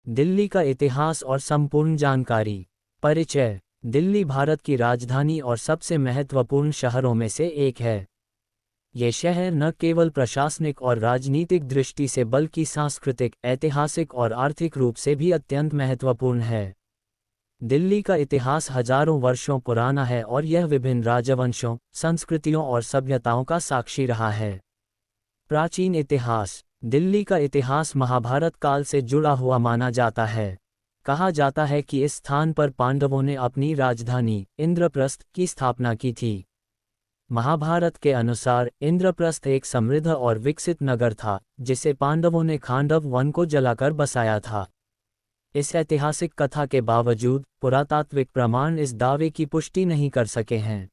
दिल्ली का इतिहास और संपूर्ण जानकारी। परिचय। दिल्ली भारत की राजधानी और सबसे महत्वपूर्ण शहरों में से एक है। ये शहर न केवल प्रशासनिक और राजनीतिक दृष्टि से बल्कि सांस्कृतिक, ऐतिहासिक और आर्थिक रूप से भी अत्यंत महत्वपूर्ण है। दिल्ली का इतिहास हजारों वर्षों पुराना है और यह विभिन्न राजवंशों, संस्कृतियों और सभ्यताओं का साक्षी रहा है। प्राचीन इतिहास। दिल्ली का इतिहास महाभारत काल से जुड़ा हुआ माना जाता है। कहा जाता है कि इस स्थान पर पांडवों ने अपनी राजधानी इंद्रप्रस्थ की स्थापना की थी। महाभारत के अनुसार इंद्रप्रस्थ एक समृद्ध और विकसित नगर था, जिसे पांडवों ने खांडव वन को जलाकर बसाया था। इस ऐतिहासिक कथा के बावजूद पुरातात्विक प्रमाण इस दावे की पुष्टि नहीं कर सके हैं।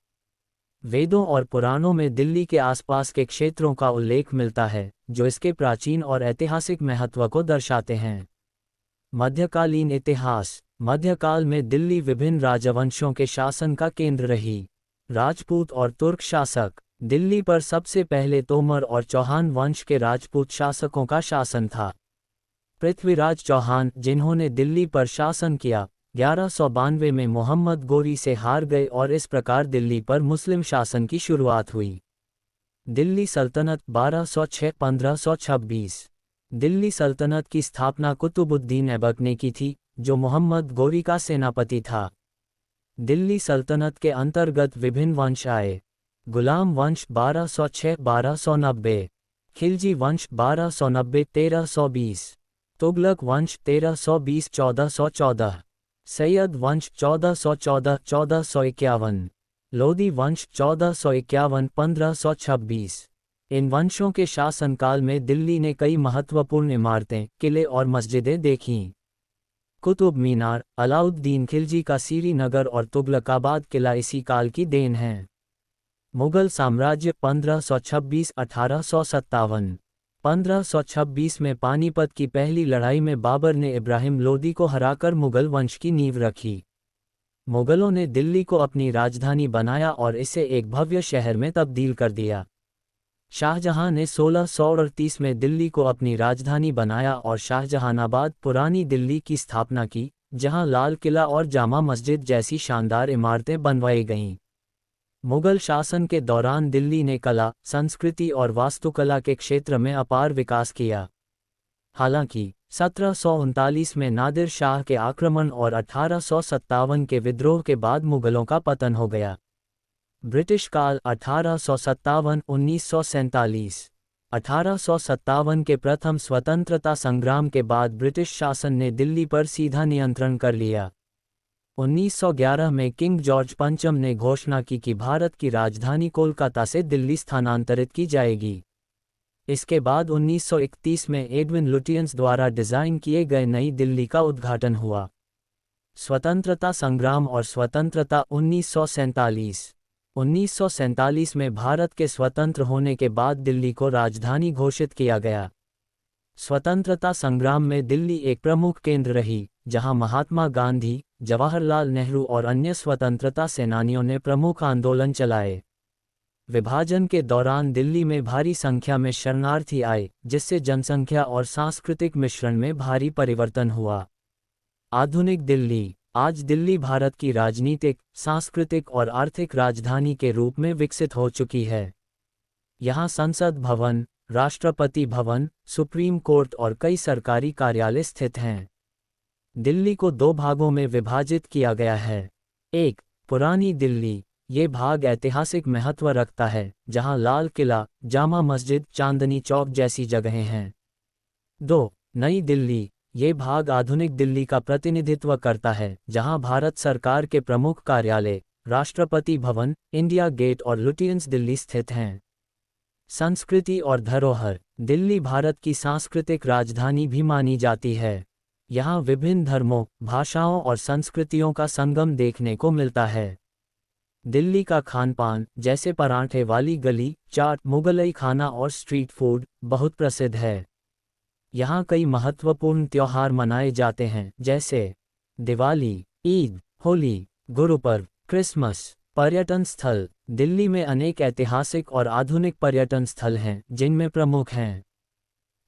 वेदों और पुराणों में दिल्ली के आसपास के क्षेत्रों का उल्लेख मिलता है, जो इसके प्राचीन और ऐतिहासिक महत्व को दर्शाते हैं। मध्यकालीन इतिहास। मध्यकाल में दिल्ली विभिन्न राजवंशों के शासन का केंद्र रही। राजपूत और तुर्क शासक। दिल्ली पर सबसे पहले तोमर और चौहान वंश के राजपूत शासकों का शासन था। पृथ्वीराज चौहान, जिन्होंने दिल्ली पर शासन किया, 1192 में मोहम्मद गोरी से हार गए और इस प्रकार दिल्ली पर मुस्लिम शासन की शुरुआत हुई। दिल्ली सल्तनत 1206-1526। दिल्ली सल्तनत की स्थापना कुतुबुद्दीन ऐबक ने की थी, जो मोहम्मद गोरी का सेनापति था। दिल्ली सल्तनत के अंतर्गत विभिन्न वंश आए। गुलाम वंश 1206-1290, खिलजी वंश 1290-1320, तुगलक वंश 1320-1414, सैयद वंश 1414-1451, लोदी वंश 1451-1526। इन वंशों के शासनकाल में दिल्ली ने कई महत्वपूर्ण इमारतें, किले और मस्जिदें देखीं। कुतुब मीनार, अलाउद्दीन खिलजी का सीरी नगर और तुगलकाबाद किला इसी काल की देन हैं। मुगल साम्राज्य 1526-1857। 1526 में पानीपत की पहली लड़ाई में बाबर ने इब्राहिम लोदी को हराकर मुगल वंश की नींव रखी। मुगलों ने दिल्ली को अपनी राजधानी बनाया और इसे एक भव्य शहर में तब्दील कर दिया। शाहजहां ने 1638 में दिल्ली को अपनी राजधानी बनाया और शाहजहानाबाद पुरानी दिल्ली की स्थापना की, जहां लाल किला और जामा मस्जिद जैसी शानदार इमारतें बनवाई गईं। मुगल शासन के दौरान दिल्ली ने कला, संस्कृति और वास्तुकला के क्षेत्र में अपार विकास किया। हालांकि 1739 में नादिर शाह के आक्रमण और 1857 के विद्रोह के बाद मुगलों का पतन हो गया। ब्रिटिश काल 1857-1947। 1857 के प्रथम स्वतंत्रता संग्राम के बाद ब्रिटिश शासन ने दिल्ली पर सीधा नियंत्रण कर लिया। 1911 में किंग जॉर्ज पंचम ने घोषणा की कि भारत की राजधानी कोलकाता से दिल्ली स्थानांतरित की जाएगी। इसके बाद 1931 में एडविन लुटियंस द्वारा डिज़ाइन किए गए नई दिल्ली का उद्घाटन हुआ। स्वतंत्रता संग्राम और स्वतंत्रता 1947। 1947 में भारत के स्वतंत्र होने के बाद दिल्ली को राजधानी घोषित किया गया। स्वतंत्रता संग्राम में दिल्ली एक प्रमुख केंद्र रही, जहां महात्मा गांधी, जवाहरलाल नेहरू और अन्य स्वतंत्रता सेनानियों ने प्रमुख आंदोलन चलाए। विभाजन के दौरान दिल्ली में भारी संख्या में शरणार्थी आए, जिससे जनसंख्या और सांस्कृतिक मिश्रण में भारी परिवर्तन हुआ। आधुनिक दिल्ली। आज दिल्ली भारत की राजनीतिक, सांस्कृतिक और आर्थिक राजधानी के रूप में विकसित हो चुकी है। यहाँ संसद भवन, राष्ट्रपति भवन, सुप्रीम कोर्ट और कई सरकारी कार्यालय स्थित हैं। दिल्ली को दो भागों में विभाजित किया गया है। एक, पुरानी दिल्ली। ये भाग ऐतिहासिक महत्व रखता है, जहां लाल किला, जामा मस्जिद, चांदनी चौक जैसी जगहें हैं। 2, नई दिल्ली। ये भाग आधुनिक दिल्ली का प्रतिनिधित्व करता है, जहां भारत सरकार के प्रमुख कार्यालय, राष्ट्रपति भवन, इंडिया गेट और लुटियंस दिल्ली स्थित हैं। संस्कृति और धरोहर। दिल्ली भारत की सांस्कृतिक राजधानी भी मानी जाती है। यहाँ विभिन्न धर्मों, भाषाओं और संस्कृतियों का संगम देखने को मिलता है। दिल्ली का खानपान, जैसे परांठे वाली गली, चाट, मुगलई खाना और स्ट्रीट फूड, बहुत प्रसिद्ध है। यहाँ कई महत्वपूर्ण त्योहार मनाए जाते हैं, जैसे दिवाली, ईद, होली, गुरुपर्व, क्रिसमस। पर्यटन स्थल। दिल्ली में अनेक ऐतिहासिक और आधुनिक पर्यटन स्थल हैं, जिनमें प्रमुख हैं: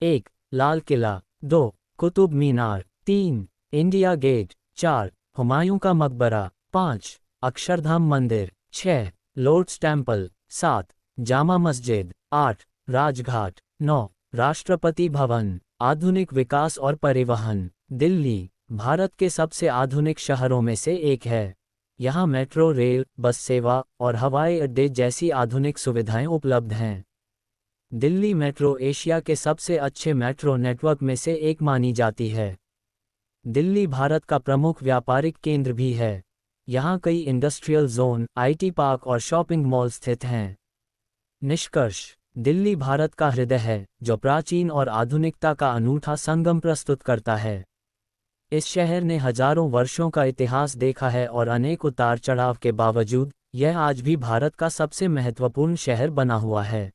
1, लाल किला। 2, कुतुब मीनार। 3. India Gate. 4. हुमायूं का मकबरा। 5. अक्षरधाम मंदिर। 6. Lord's temple. 7. जामा मस्जिद। 8. राजघाट। 9. राष्ट्रपति भवन। आधुनिक विकास और परिवहन। दिल्ली भारत के सबसे आधुनिक शहरों में से एक है। यहाँ मेट्रो रेल, बस सेवा और हवाई अड्डे जैसी आधुनिक सुविधाएं उपलब्ध हैं। दिल्ली मेट्रो एशिया के सबसे अच्छे मेट्रो नेटवर्क में से एक मानी जाती है। दिल्ली भारत का प्रमुख व्यापारिक केंद्र भी है। यहाँ कई इंडस्ट्रियल जोन, आईटी पार्क और शॉपिंग मॉल स्थित हैं। निष्कर्ष: दिल्ली भारत का हृदय है, जो प्राचीन और आधुनिकता का अनूठा संगम प्रस्तुत करता है। इस शहर ने हजारों वर्षों का इतिहास देखा है और अनेक उतार चढ़ाव के बावजूद यह आज भी भारत का सबसे महत्वपूर्ण शहर बना हुआ है।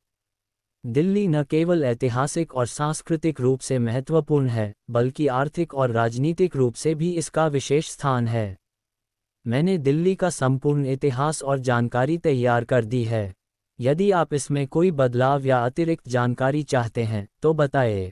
दिल्ली न केवल ऐतिहासिक और सांस्कृतिक रूप से महत्वपूर्ण है, बल्कि आर्थिक और राजनीतिक रूप से भी इसका विशेष स्थान है। मैंने दिल्ली का संपूर्ण इतिहास और जानकारी तैयार कर दी है। यदि आप इसमें कोई बदलाव या अतिरिक्त जानकारी चाहते हैं, तो बताएं।